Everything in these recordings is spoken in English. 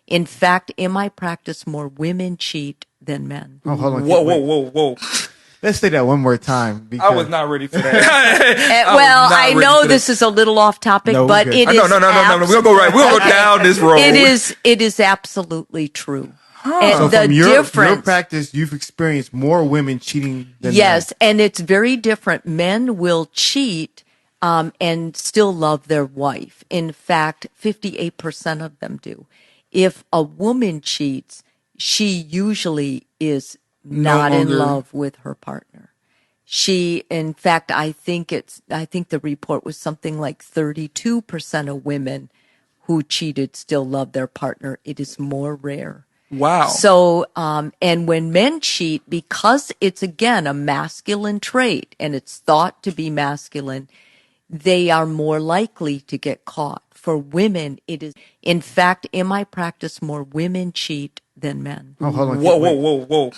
In fact, in my practice, more women cheat than men. Oh, hold on. Whoa. Let's say that one more time. I was not ready for that. Well, I know this is a little off topic, No, but we're it good. is. No. We'll go right. We'll go down this road. It is absolutely true. And So the from your difference, practice, you've experienced more women cheating than yes, and it's very different. Men will cheat and still love their wife. In fact, 58% of them do. If a woman cheats, she usually is not in love with her partner. In fact, I think the report was something like 32% of women who cheated still love their partner. It is more rare. Wow. So, and when men cheat, because it's again a masculine trait and it's thought to be masculine, they are more likely to get caught. For women, it is, in fact, in my practice, more women cheat than men. Oh, hold on. Whoa.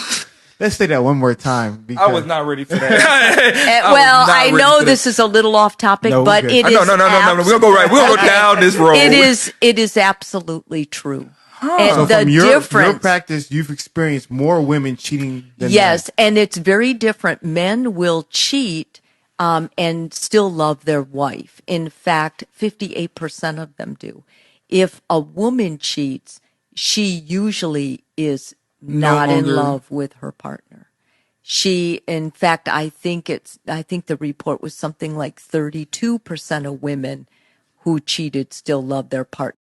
Let's say that one more time. I was not ready for that. Well, I know this is a little off topic, No, but good. it is. No. We'll go right. We'll go down this road. It is absolutely true. And So the from your difference, practice, you've experienced more women cheating than yes, and it's very different. Men will cheat and still love their wife. In fact, 58% of them do. If a woman cheats, she usually is not in love with her partner. In fact, I think the report was something like 32% of women who cheated still love their partner.